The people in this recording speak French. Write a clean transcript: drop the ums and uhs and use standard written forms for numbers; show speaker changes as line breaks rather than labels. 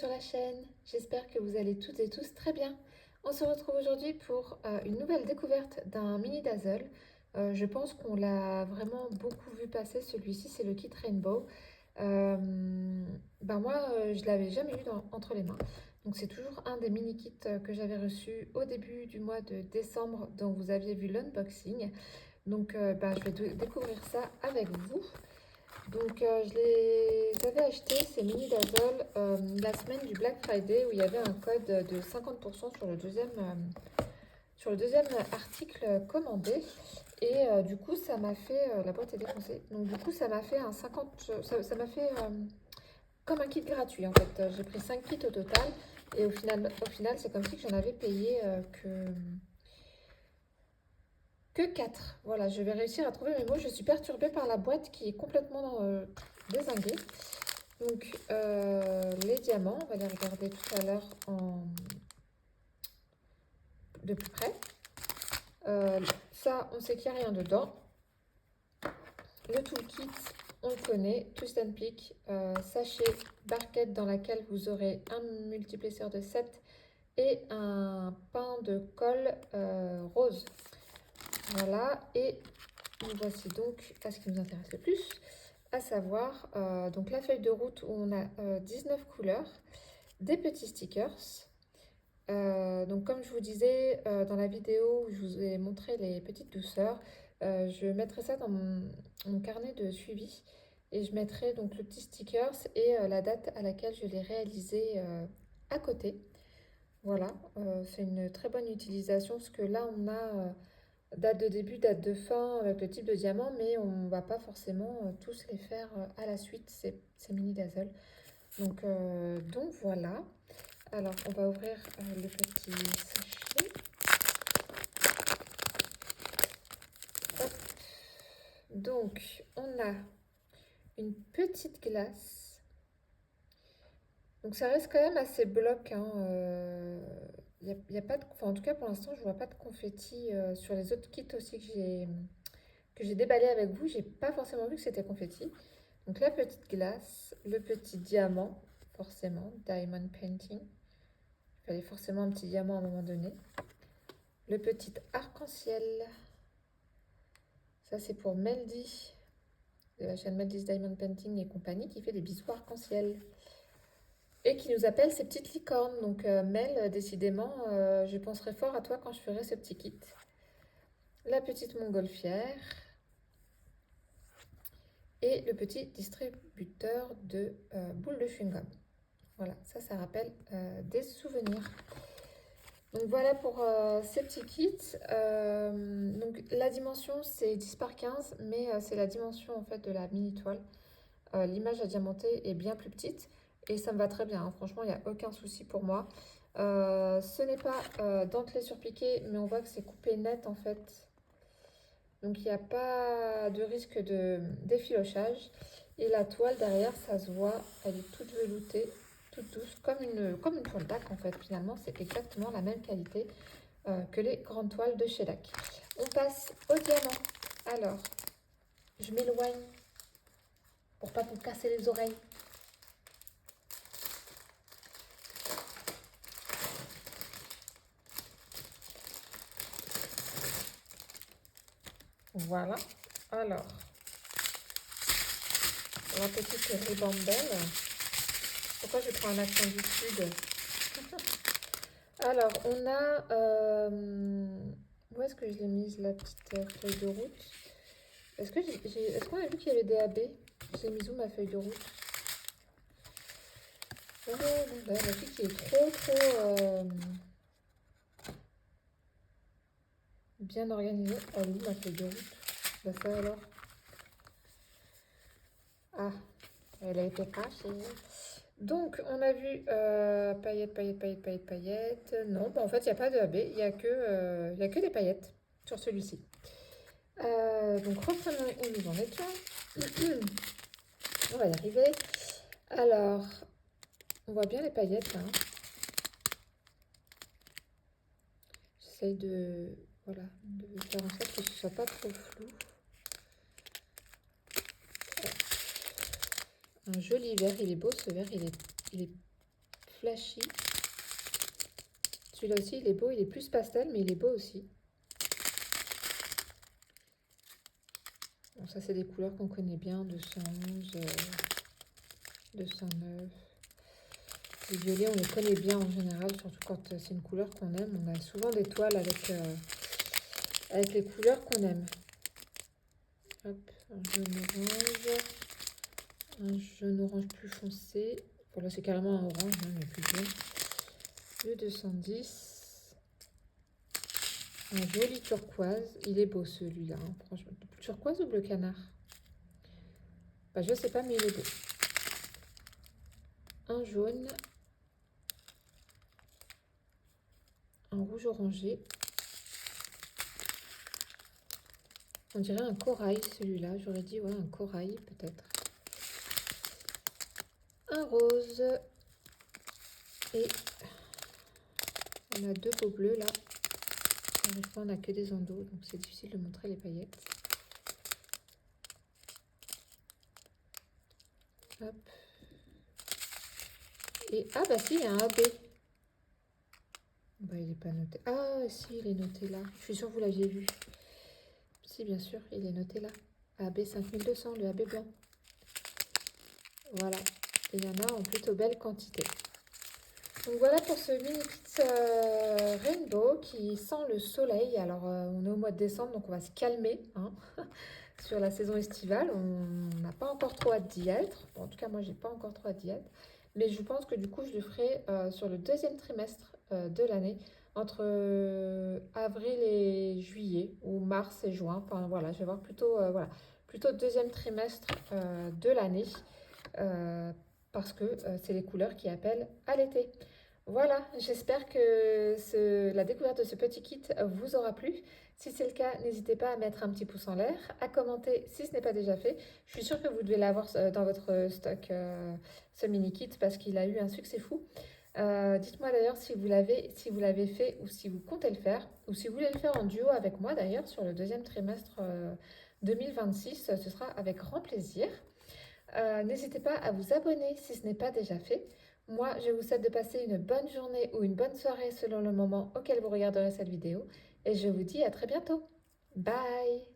sur la chaîne, j'espère que vous allez toutes et tous très bien. On se retrouve aujourd'hui pour une nouvelle découverte d'un mini dazzle. Je pense qu'on l'a vraiment beaucoup vu passer, celui-ci c'est le kit Rainbow. Moi je l'avais jamais eu entre les mains. Donc c'est toujours un des mini kits que j'avais reçu au début du mois de décembre dont vous aviez vu l'unboxing. Donc je vais découvrir ça avec vous. Donc, je les avais achetés, ces mini dazzle, la semaine du Black Friday où il y avait un code de 50% sur le deuxième article commandé. Et du coup, ça m'a fait, la boîte est défoncée, donc du coup, ça m'a fait un 50, ça m'a fait comme un kit gratuit en fait. J'ai pris 5 kits au total et au final c'est comme si j'en avais payé que 4. Voilà, je vais réussir à trouver mes mots. Je suis perturbée par la boîte qui est complètement dézinguée. Donc, les diamants, on va les regarder tout à l'heure de plus près. Ça, on sait qu'il n'y a rien dedans. Le toolkit, on le connaît. Twist and Pick, sachet, barquette dans laquelle vous aurez un multiplesseur de 7 et un pain de colle rose. Voilà, et nous voici donc à ce qui nous intéresse le plus, à savoir donc la feuille de route où on a 19 couleurs, des petits stickers. Donc comme je vous disais dans la vidéo où je vous ai montré les petites douceurs, je mettrai ça dans mon carnet de suivi et je mettrai donc le petit stickers et la date à laquelle je l'ai réalisé à côté. Voilà, c'est une très bonne utilisation parce que là on a date de début, date de fin avec le type de diamant, mais on ne va pas forcément tous les faire à la suite, ces mini dazzle. Donc voilà. Alors, on va ouvrir le petit sachet. Hop. Donc, on a une petite glace. Donc, ça reste quand même assez bloc. Y a pas de, enfin, en tout cas, pour l'instant, je ne vois pas de confetti sur les autres kits aussi que j'ai déballé avec vous. J'ai pas forcément vu que c'était confetti. Donc, la petite glace, le petit diamant, forcément, diamond painting. Il fallait forcément un petit diamant à un moment donné. Le petit arc-en-ciel. Ça, c'est pour Meldy, de la chaîne Meldy's Diamond Painting et compagnie, qui fait des bisous arc-en-ciel. Et qui nous appelle ses petites licornes. Donc, Mel, décidément, je penserai fort à toi quand je ferai ce petit kit. La petite montgolfière. Et le petit distributeur de boules de chewing-gum. Voilà, ça rappelle des souvenirs. Donc voilà pour ces petits kits. Donc la dimension c'est 10 par 15, mais c'est la dimension en fait de la mini toile. L'image à diamanter est bien plus petite et ça me va très bien, hein. Franchement, il n'y a aucun souci pour moi. Ce n'est pas dentelé surpiqué, mais on voit que c'est coupé net en fait. Donc il n'y a pas de risque de d'effilochage. Et la toile derrière, ça se voit, elle est toute veloutée, toute douce, comme une toile d'Ac en fait. Finalement, c'est exactement la même qualité que les grandes toiles de chez DAC. On passe au diamant. Alors, je m'éloigne pour pas vous casser les oreilles. Voilà. Alors, la petite ribambelle. Pourquoi je prends un accent du sud? Alors, on a... où est-ce que je l'ai mise, la petite feuille de route? Est-ce qu'on a vu qu'il y avait des AB? J'ai mis où ma feuille de route? Oh là là, la fille qui est trop bien organisée. Elle est où ma feuille de route? Bah ça alors. Ah, elle a été cachée. Donc, on a vu paillettes, paillettes, paillettes, paillettes, paillettes. Non, bah, en fait, il n'y a pas de AB, il y a que des paillettes sur celui-ci. Donc, reprenons où nous en étions. On va y arriver. Alors, on voit bien les paillettes, hein. J'essaye voilà, de faire en sorte que ce ne soit pas trop flou. Un joli vert, il est beau ce vert, il est flashy. Celui-là aussi, il est beau. Il est plus pastel, mais il est beau aussi. Bon, ça, c'est des couleurs qu'on connaît bien. 211, 209. Les violets, on les connaît bien en général, surtout quand c'est une couleur qu'on aime. On a souvent des toiles avec les couleurs qu'on aime. Hop, un jaune orange. Un jaune orange plus foncé. Bon, là, c'est carrément un orange, hein, mais plus jaune. Le 210. Un joli turquoise. Il est beau celui-là, hein, franchement. Turquoise ou bleu canard? Bah, je sais pas, mais il est beau. Un jaune. Un rouge orangé. On dirait un corail celui-là. J'aurais dit ouais, un corail peut-être. Un rose. Et on a deux beaux bleus là. On n'a que des endos, donc c'est difficile de montrer les paillettes. Hop. Et ah bah si, il y a un AB. Bah il n'est pas noté. Ah si, il est noté là. Je suis sûre que vous l'aviez vu. Si, bien sûr, il est noté là. AB 5200, le AB blanc. Voilà. Et il y en a en plutôt belle quantité. Donc voilà pour ce mini kit Rainbow qui sent le soleil. Alors on est au mois de décembre, donc on va se calmer hein, sur la saison estivale. On n'a pas encore trop hâte d'y être. Bon, en tout cas, moi, j'ai pas encore trop hâte d'y être. Mais je pense que du coup, je le ferai sur le deuxième trimestre de l'année, entre avril et juillet, ou mars et juin. Enfin voilà, je vais voir plutôt, voilà, plutôt deuxième trimestre de l'année. Parce que c'est les couleurs qui appellent à l'été. Voilà, j'espère que la découverte de ce petit kit vous aura plu. Si c'est le cas, n'hésitez pas à mettre un petit pouce en l'air, à commenter si ce n'est pas déjà fait. Je suis sûre que vous devez l'avoir dans votre stock, ce mini kit, parce qu'il a eu un succès fou. Dites-moi d'ailleurs si vous l'avez fait ou si vous comptez le faire, ou si vous voulez le faire en duo avec moi d'ailleurs sur le deuxième trimestre 2026, ce sera avec grand plaisir. N'hésitez pas à vous abonner si ce n'est pas déjà fait. Moi, je vous souhaite de passer une bonne journée ou une bonne soirée selon le moment auquel vous regarderez cette vidéo. Et je vous dis à très bientôt. Bye!